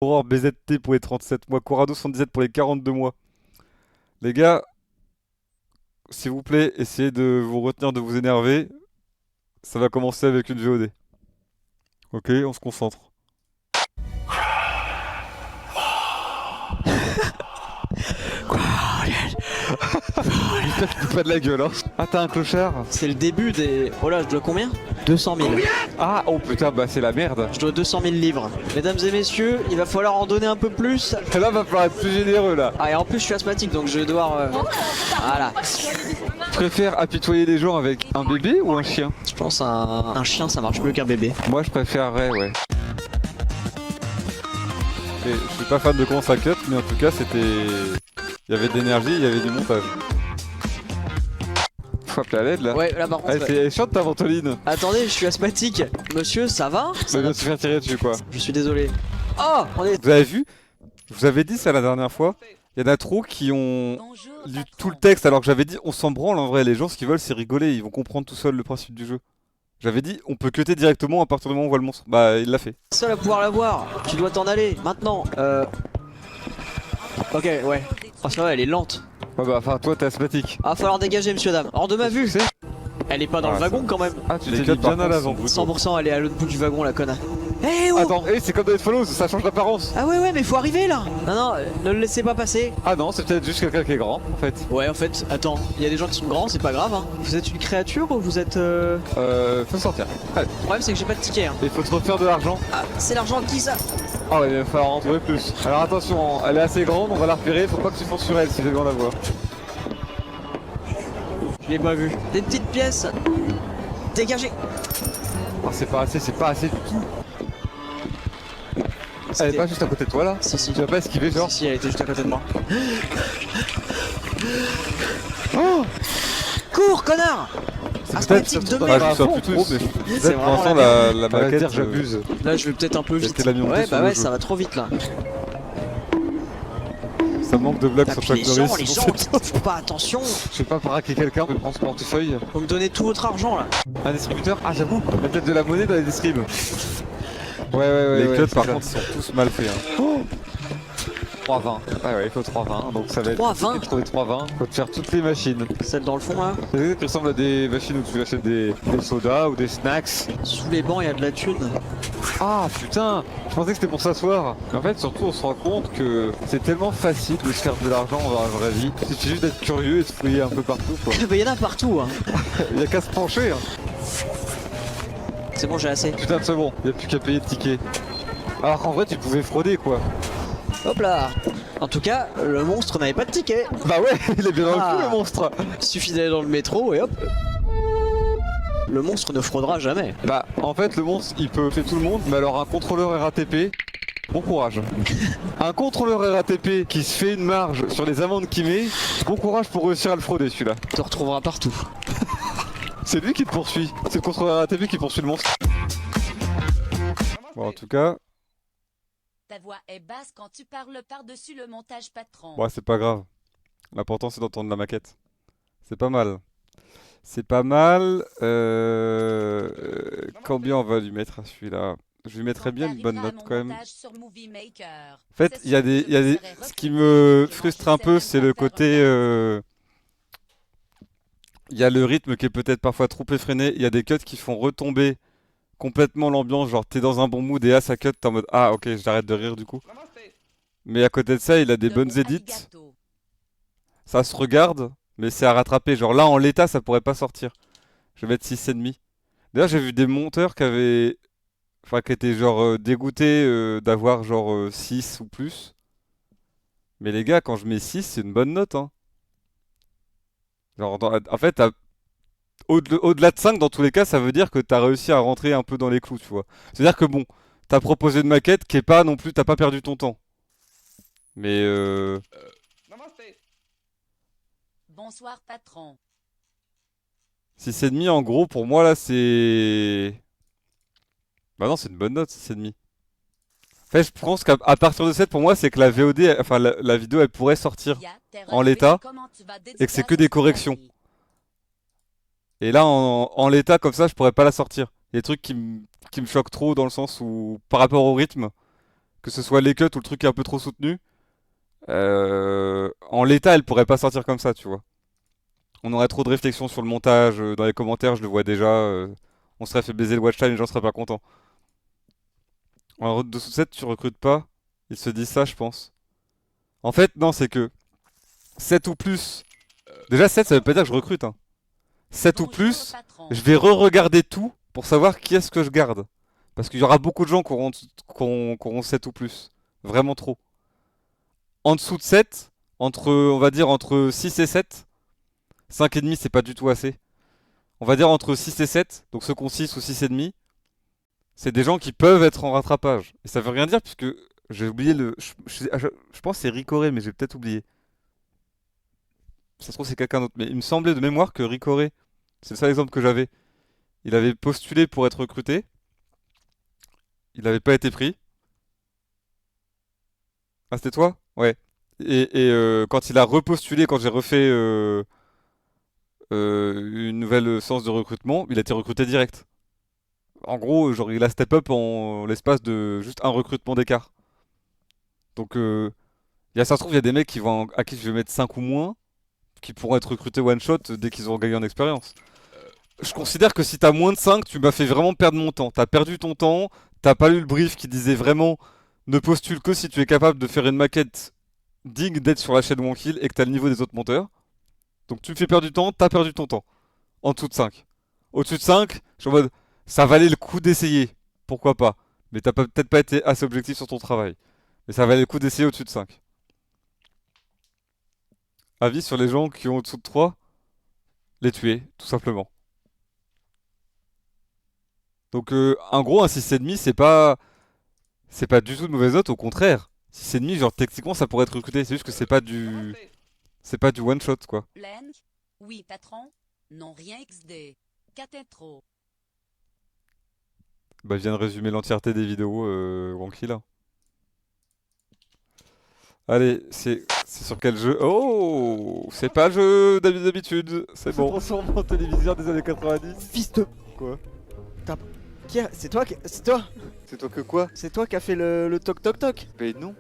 Aurore BZT pour les 37 mois, Corrado 77 pour les 42 mois. Les gars, s'il vous plaît, essayez de vous retenir de vous énerver. Ça va commencer avec une VOD. Ok, on se concentre. J'espère que tu te fais de la gueule, hein. Ah, t'as un clochard? C'est le début des... Oh là, je dois combien? 200 000. Ah, oh putain, bah c'est la merde. Je dois 200 000 livres. Mesdames et messieurs, il va falloir en donner un peu plus. Là, va falloir être plus généreux, là. Ah, et en plus, je suis asthmatique, donc je vais devoir... Voilà. Tu préfères apitoyer les gens avec un bébé ou un chien? Je pense un chien, ça marche mieux qu'un bébé. Moi, je préférerais, ouais. Et je suis pas fan de comment ça cut, mais en tout cas, c'était... Il y avait de l'énergie, il y avait du montage. Faut appeler à l'aide, là. Ouais, là par contre... C'est chante ta ventoline. Attendez, je suis asthmatique. Monsieur, ça va? Ça vient de se faire tirer dessus, quoi. Je suis désolé. Oh, on est... Vous avez vu? Je vous avais dit ça la dernière fois. Il y en a trop qui ont lu tout le texte alors que j'avais dit on s'en branle en vrai. Les gens, ce qu'ils veulent, c'est rigoler. Ils vont comprendre tout seuls le principe du jeu. J'avais dit on peut cutter directement à partir du moment où on voit le monstre. Bah, il l'a fait. Seul à pouvoir l'avoir. Tu dois t'en aller, maintenant. Ok, ouais. Oh, ça va, elle est lente. Ouais, bah, enfin, toi, t'es asthmatique. Ah, falloir dégager, monsieur, dame. Hors de ma vue. C'est Elle est pas dans Ah, le wagon, quand même. Ah, tu Les t'es codes, mis bien par à contre, l'avant. 100%, elle est à l'autre bout du wagon, la conne. Eh oh! Attends, c'est comme dans les follows, ça change d'apparence. Ah ouais, mais faut arriver, là. Non, non, ne le laissez pas passer. Ah non, c'est peut-être juste quelqu'un qui est grand, en fait. Ouais, en fait, attends, il y a des gens qui sont grands, c'est pas grave, hein. Vous êtes une créature ou vous êtes... Faut sortir. Allez, Le problème, c'est que j'ai pas de ticket, hein. il faut te refaire de l'argent. Ah, c'est l'argent de qui, ça? Ah ouais, il va falloir en trouver plus. Alors attention, elle est assez grande, on va la repérer, faut pas que tu fonces sur elle si tu veux en avoir. Je l'ai pas vu. Des petites pièces. Dégagez. Ah, c'est pas assez du tout. Elle est C'était- pas juste à côté de toi là? Si, si. Tu vas pas esquiver genre? Si, elle était juste à côté de moi. Oh! Cours, connard! Asthmatique de Ah, merde. je sais plus trop, mais C'est peut-être pour vraiment l'instant la la On va maquette. dire j'abuse. Là, je vais peut-être un peu J'ai vite. été la mis en Ouais, tête bah sur le ouais, jeu. ça va trop vite là. Ça manque de blagues Ah, sur puis Chuck les gens, Norris. les sinon gens, c'est- ils font pas attention. Je sais pas braquer quelqu'un, me prendre son portefeuille. Vous me donnez tout votre argent là. Un distributeur? Ah j'avoue, il y a peut-être de la monnaie dans les distribs. Ouais. Les cuts par contre sont tous mal faits. Hein. 3,20. Ouais, il faut 3,20. Donc ça va être 3,20. compliqué de trouver 3,20. Faut te faire toutes les machines. Celle dans le fond là. C'est qui ressemble à des machines où tu achètes des sodas ou des snacks. Sous les bancs, il y a de la thune. Ah putain, je pensais que c'était pour s'asseoir. Mais en fait, surtout, on se rend compte que c'est tellement facile de se faire de l'argent dans la vraie vie. Il suffit juste d'être curieux et de fouiller un peu partout, quoi. Bah, il y en a partout. Hein. Il y a qu'à se pencher, hein. C'est bon, j'ai assez. Putain, c'est bon, il y a plus qu'à payer de tickets. Alors qu'en vrai, tu pouvais frauder, quoi. Hop là. En tout cas, le monstre n'avait pas de ticket. Bah ouais, il est bien dans le Ah. cul, le monstre. Il suffit d'aller dans le métro et hop. Le monstre ne fraudera jamais. Bah, en fait, le monstre, il peut faire tout le monde, mais alors un contrôleur RATP, bon courage. Un contrôleur RATP qui se fait une marge sur les amendes qu'il met, bon courage pour réussir à le frauder, celui-là. Tu te retrouveras partout. C'est lui qui te poursuit. C'est le contrôleur RATP qui poursuit le monstre. Bon, en tout cas, Ta voix est basse quand tu parles par-dessus le montage patron. ouais, c'est pas grave. L'important, c'est d'entendre la maquette. C'est pas mal. C'est pas mal. Combien on va lui mettre à celui-là? Je lui mettrais bien une bonne note quand même. En fait, il y a des. Ce qui me frustre un peu, c'est le côté. Il y a le rythme qui est peut-être parfois trop effréné. Il y a des cuts qui font retomber complètement l'ambiance. Genre, t'es dans un bon mood et là, ça cut, t'es en mode ah, ok, j'arrête de rire du coup. Mais à côté de ça, il a des bonnes edits. Ça se regarde, mais c'est à rattraper. Genre là, en l'état, ça pourrait pas sortir. Je vais mettre 6,5. D'ailleurs, j'ai vu des monteurs qui avaient. Enfin, qui étaient genre dégoûtés d'avoir genre 6 ou plus. Mais les gars, quand je mets 6, c'est une bonne note, hein. Genre, en fait, au-delà de 5, dans tous les cas, ça veut dire que t'as réussi à rentrer un peu dans les clous, tu vois. C'est-à-dire que bon, t'as proposé une maquette qui est pas non plus, t'as pas perdu ton temps. Mais Bonsoir patron. 6,5 en gros, pour moi là, c'est. Bah non, c'est une bonne note, 6,5. En fait, je pense qu'à partir de 7, pour moi, c'est que la VOD, enfin la vidéo, elle pourrait sortir en l'état et que c'est que des corrections. Et là, en l'état, comme ça, je pourrais pas la sortir. Il y a des trucs qui me choquent trop dans le sens où, par rapport au rythme, que ce soit les cuts ou le truc qui est un peu trop soutenu, en l'état, elle pourrait pas sortir comme ça, tu vois. On aurait trop de réflexion sur le montage, dans les commentaires, je le vois déjà. On serait fait baiser le watch time, les gens seraient pas contents. En dessous de 7, tu recrutes pas. Ils se disent ça, je pense. En fait, non, c'est que 7 ou plus. Déjà, 7, ça veut pas dire que je recrute, hein. 7 ou Bonjour, plus, patron. je vais re-regarder tout pour savoir qui est-ce que je garde. Parce qu'il y aura beaucoup de gens qui auront 7 ou plus. Vraiment trop. En dessous de 7, on va dire entre 6 et 7, 5 et demi, c'est pas du tout assez. On va dire entre 6 et 7, donc ceux qui ont 6 ou 6 et demi, c'est des gens qui peuvent être en rattrapage. Et ça veut rien dire puisque j'ai oublié le. Je pense que c'est Ricoré, mais j'ai peut-être oublié. Ça se trouve, c'est quelqu'un d'autre. Mais il me semblait de mémoire que Ricoré, c'est le seul exemple que j'avais. Il avait postulé pour être recruté. Il n'avait pas été pris. Ah, c'était toi? Ouais. Et quand il a repostulé, quand j'ai refait une nouvelle séance de recrutement, il a été recruté direct. En gros, genre, il a step up en l'espace de juste un recrutement d'écart. Donc, ça se trouve, il y a des mecs à qui je vais mettre 5 ou moins, qui pourront être recrutés one shot dès qu'ils auront gagné en expérience. Je considère que si t'as moins de 5, tu m'as fait vraiment perdre mon temps. T'as perdu ton temps, t'as pas lu le brief qui disait vraiment ne postule que si tu es capable de faire une maquette digne d'être sur la chaîne One et que t'as le niveau des autres monteurs. Donc tu me fais perdre du temps, t'as perdu ton temps. En dessous de 5. Au-dessus de 5, je suis en mode ça valait le coup d'essayer. Pourquoi pas? Mais t'as peut-être pas été assez objectif sur ton travail. Mais ça valait le coup d'essayer au-dessus de 5. Avis sur les gens qui ont au-dessous de 3, les tuer, tout simplement. Donc en gros, un 6,5, c'est pas du tout de mauvaise note, au contraire. 6,5, genre techniquement ça pourrait être recruté, c'est juste que c'est pas du one shot quoi. Len? Oui, patron? Non, rien XD. Cathétro. Bah je viens de résumer l'entièreté des vidéos Wonky là. Allez, c'est sur quel jeu? Oh, c'est pas le jeu d'habitude, c'est bon. Transforme en téléviseur des années 90. Fils de... Quoi? C'est toi qui... C'est toi C'est toi que quoi? C'est toi qui a fait le toc toc toc. Mais non.